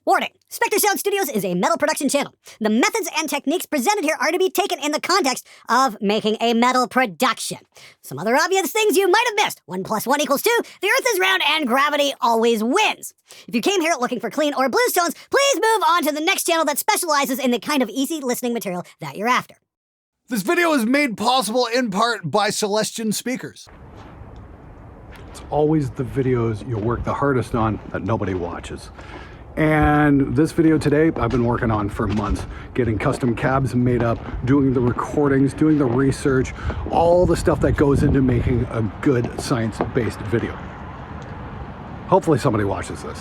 Warning! Spectre Sound Studios is a metal production channel. The methods and techniques presented here are to be taken in the context of making a metal production. Some other obvious things you might have missed. 1 + 1 = 2, the Earth is round, and gravity always wins. If you came here looking for clean or blues tones, please move on to the next channel that specializes in the kind of easy listening material that you're after. This video is made possible in part by Celestion speakers. It's always the videos you work the hardest on that nobody watches. And this video today, I've been working on for months, getting custom cabs made up, doing the recordings, doing the research, all the stuff that goes into making a good science-based video. Hopefully somebody watches this.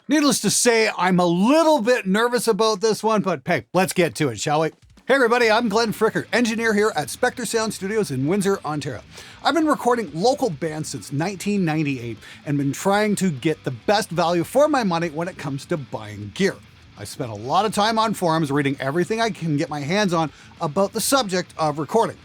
Needless to say, I'm a little bit nervous about this one, but hey, let's get to it, shall we? Hey everybody, I'm Glenn Fricker, engineer here at Spectre Sound Studios in Windsor, Ontario. I've been recording local bands since 1998 and been trying to get the best value for my money when it comes to buying gear. I spent a lot of time on forums reading everything I can get my hands on about the subject of recording.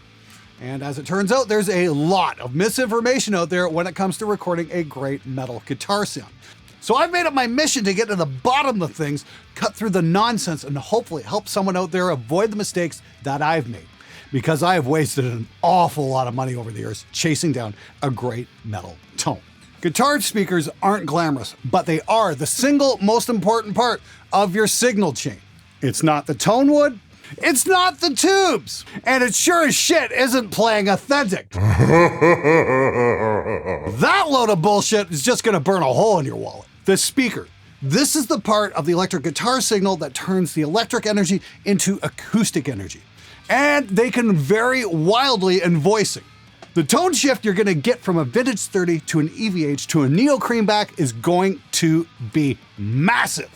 And as it turns out, there's a lot of misinformation out there when it comes to recording a great metal guitar sound. So I've made it my mission to get to the bottom of things, cut through the nonsense, and hopefully help someone out there avoid the mistakes that I've made. Because I have wasted an awful lot of money over the years chasing down a great metal tone. Guitar speakers aren't glamorous, but they are the single most important part of your signal chain. It's not the Tonewood, it's not the tubes, and it sure as shit isn't playing authentic. That load of bullshit is just gonna burn a hole in your wallet. The speaker. This is the part of the electric guitar signal that turns the electric energy into acoustic energy. And they can vary wildly in voicing. The tone shift you're gonna get from a vintage 30 to an EVH to a neo creamback is going to be massive.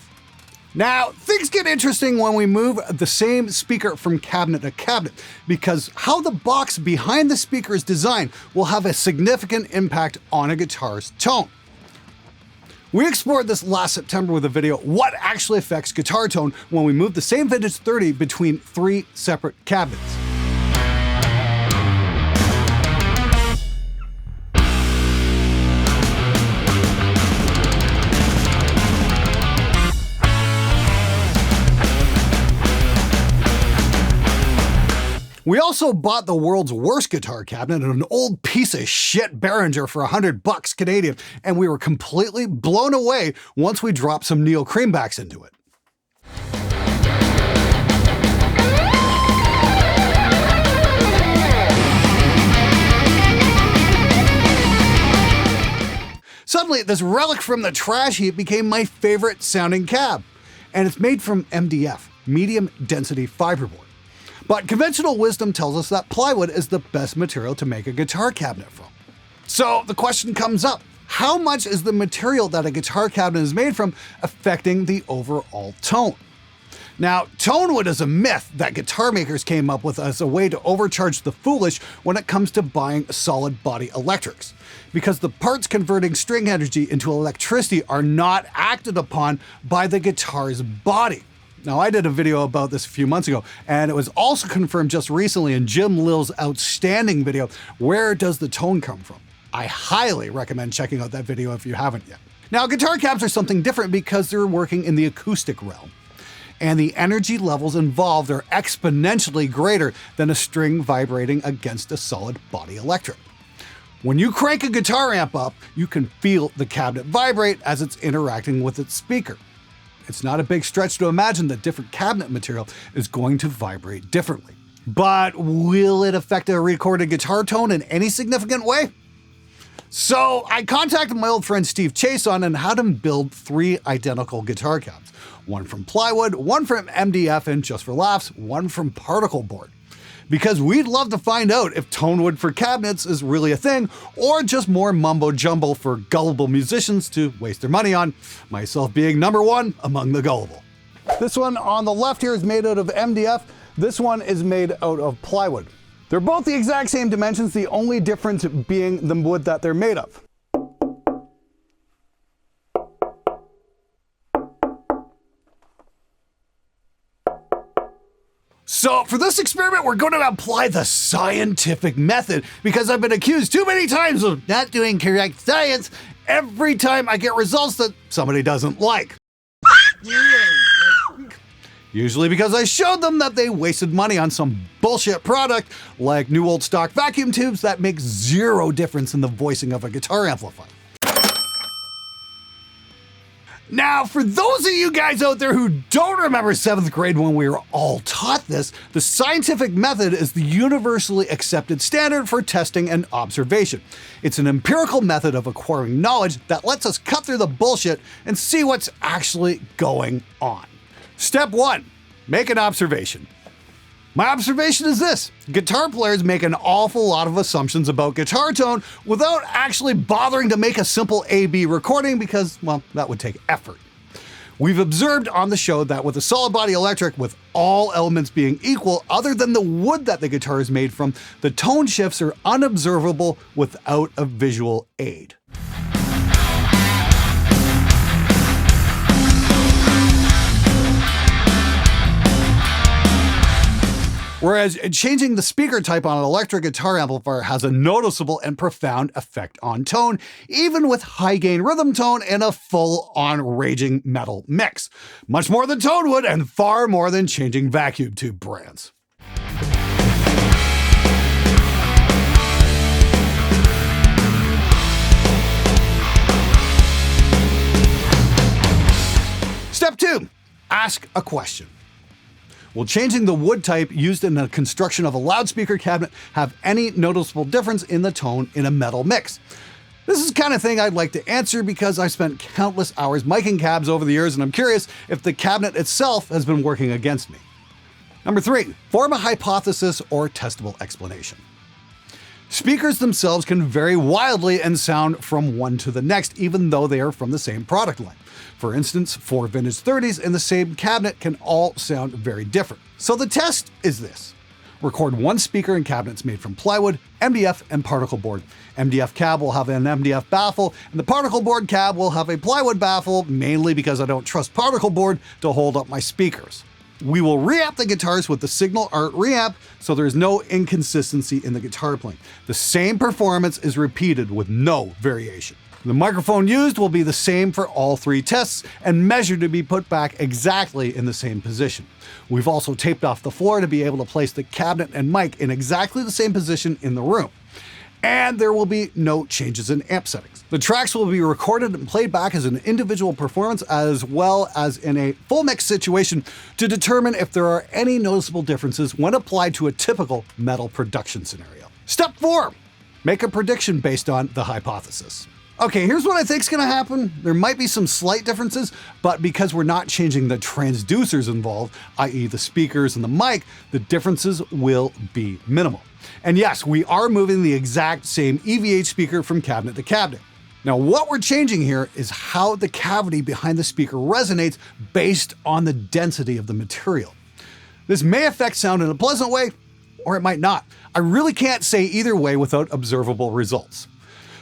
Now, things get interesting when we move the same speaker from cabinet to cabinet, because how the box behind the speaker is designed will have a significant impact on a guitar's tone. We explored this last September with a video, what actually affects guitar tone when we move the same vintage 30 between 3 separate cabinets. We also bought the world's worst guitar cabinet, an old piece of shit Behringer for $100 Canadian, and we were completely blown away once we dropped some neo creambacks into it. Suddenly, this relic from the trash heap became my favorite sounding cab, and it's made from MDF, medium density fiberboard. But conventional wisdom tells us that plywood is the best material to make a guitar cabinet from. So the question comes up, how much is the material that a guitar cabinet is made from affecting the overall tone? Now, Tonewood is a myth that guitar makers came up with as a way to overcharge the foolish when it comes to buying solid body electrics, because the parts converting string energy into electricity are not acted upon by the guitar's body. Now, I did a video about this a few months ago, and it was also confirmed just recently in Jim Lill's outstanding video, Where Does the Tone Come From? I highly recommend checking out that video if you haven't yet. Now, guitar cabs are something different because they're working in the acoustic realm, and the energy levels involved are exponentially greater than a string vibrating against a solid body electric. When you crank a guitar amp up, you can feel the cabinet vibrate as it's interacting with its speaker. It's not a big stretch to imagine that different cabinet material is going to vibrate differently. But will it affect a recorded guitar tone in any significant way? So I contacted my old friend Steve Chaisson and had him build 3 identical guitar cabs. One from plywood, one from MDF, and just for laughs, one from particle board. Because we'd love to find out if Tonewood for cabinets is really a thing, or just more mumbo jumbo for gullible musicians to waste their money on, myself being number 1 among the gullible. This one on the left here is made out of MDF, this one is made out of plywood. They're both the exact same dimensions, the only difference being the wood that they're made of. So for this experiment, we're going to apply the scientific method because I've been accused too many times of not doing correct science every time I get results that somebody doesn't like. Usually because I showed them that they wasted money on some bullshit product like new old stock vacuum tubes that make zero difference in the voicing of a guitar amplifier. Now, for those of you guys out there who don't remember 7th grade when we were all taught this, the scientific method is the universally accepted standard for testing and observation. It's an empirical method of acquiring knowledge that lets us cut through the bullshit and see what's actually going on. Step 1, make an observation. My observation is this: guitar players make an awful lot of assumptions about guitar tone without actually bothering to make a simple A-B recording because, well, that would take effort. We've observed on the show that with a solid body electric, with all elements being equal other than the wood that the guitar is made from, the tone shifts are unobservable without a visual aid. Whereas changing the speaker type on an electric guitar amplifier has a noticeable and profound effect on tone, even with high-gain rhythm tone and a full-on raging metal mix. Much more than Tonewood and far more than changing vacuum tube brands. Step 2, ask a question. Will changing the wood type used in the construction of a loudspeaker cabinet have any noticeable difference in the tone in a metal mix? This is the kind of thing I'd like to answer because I've spent countless hours miking cabs over the years and I'm curious if the cabinet itself has been working against me. Number 3, form a hypothesis or testable explanation. Speakers themselves can vary wildly and sound from one to the next, even though they are from the same product line. For instance, 4 vintage 30s in the same cabinet can all sound very different. So the test is this: record one speaker in cabinets made from plywood, MDF, and particle board. MDF cab will have an MDF baffle, and the particle board cab will have a plywood baffle, mainly because I don't trust particle board to hold up my speakers. We will reamp the guitars with the Signal Art reamp, so there is no inconsistency in the guitar playing. The same performance is repeated with no variation. The microphone used will be the same for all 3 tests and measured to be put back exactly in the same position. We've also taped off the floor to be able to place the cabinet and mic in exactly the same position in the room. And there will be no changes in amp settings. The tracks will be recorded and played back as an individual performance as well as in a full mix situation to determine if there are any noticeable differences when applied to a typical metal production scenario. Step 4, make a prediction based on the hypothesis. Okay, here's what I think is going to happen. There might be some slight differences, but because we're not changing the transducers involved, i.e. the speakers and the mic, the differences will be minimal. And yes, we are moving the exact same EVH speaker from cabinet to cabinet. Now, what we're changing here is how the cavity behind the speaker resonates based on the density of the material. This may affect sound in a pleasant way, or it might not. I really can't say either way without observable results.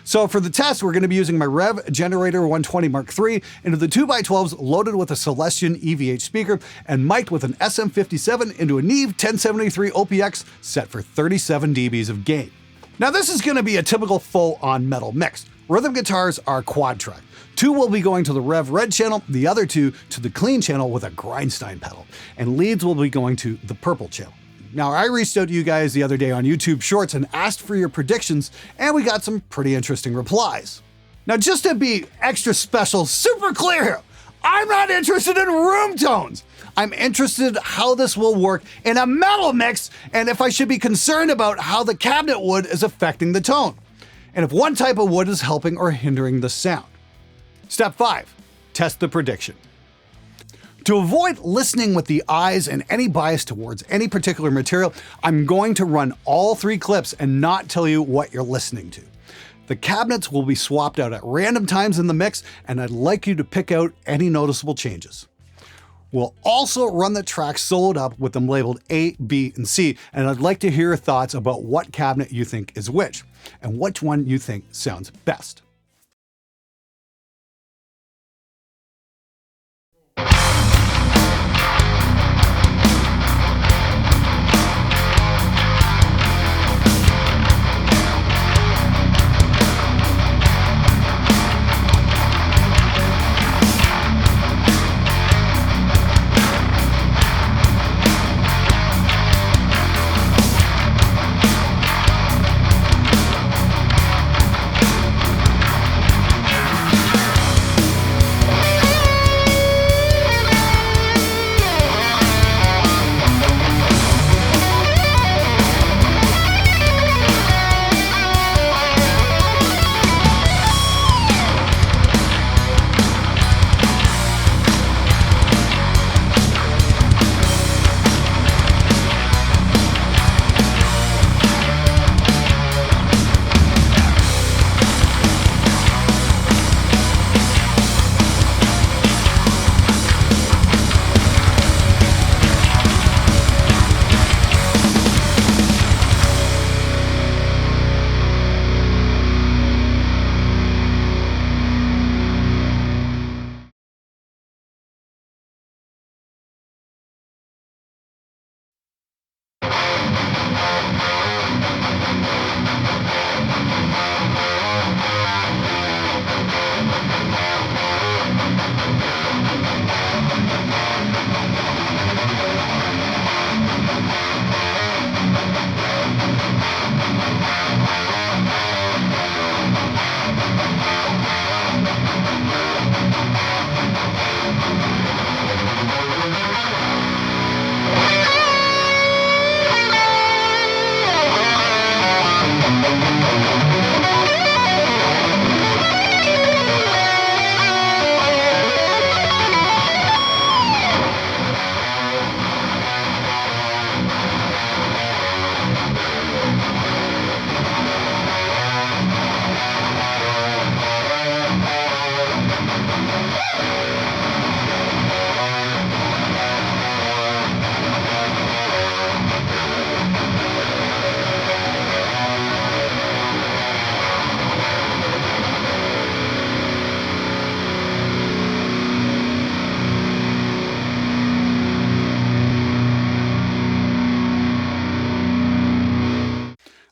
So for the test, we're going to be using my Rev Generator 120 Mark III into the 2x12s loaded with a Celestion EVH speaker and mic'd with an SM57 into a Neve 1073 OPX set for 37 dBs of gain. Now this is going to be a typical full-on metal mix. Rhythm guitars are quad track. 2 will be going to the Rev Red channel, the other 2 to the Clean channel with a Grindstein pedal, and leads will be going to the Purple channel. Now, I reached out to you guys the other day on YouTube Shorts and asked for your predictions, and we got some pretty interesting replies. Now, just to be extra special, super clear here, I'm not interested in room tones. I'm interested how this will work in a metal mix and if I should be concerned about how the cabinet wood is affecting the tone, and if one type of wood is helping or hindering the sound. Step 5, test the prediction. To avoid listening with the eyes and any bias towards any particular material, I'm going to run all 3 clips and not tell you what you're listening to. The cabinets will be swapped out at random times in the mix, and I'd like you to pick out any noticeable changes. We'll also run the tracks soloed up with them labeled A, B, and C, and I'd like to hear your thoughts about what cabinet you think is which, and which one you think sounds best.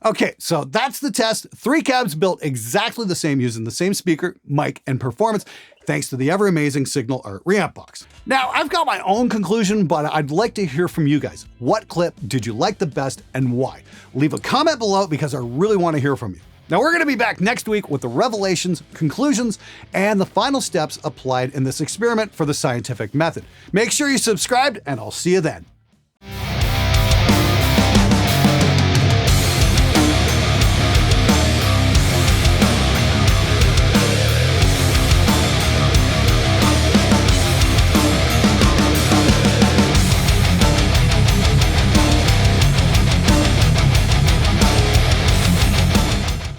Okay, so that's the test. 3 cabs built exactly the same using the same speaker, mic, and performance, thanks to the ever-amazing Signal Art reamp box. Now, I've got my own conclusion, but I'd like to hear from you guys. What clip did you like the best and why? Leave a comment below because I really want to hear from you. Now, we're going to be back next week with the revelations, conclusions, and the final steps applied in this experiment for the scientific method. Make sure you subscribed, and I'll see you then.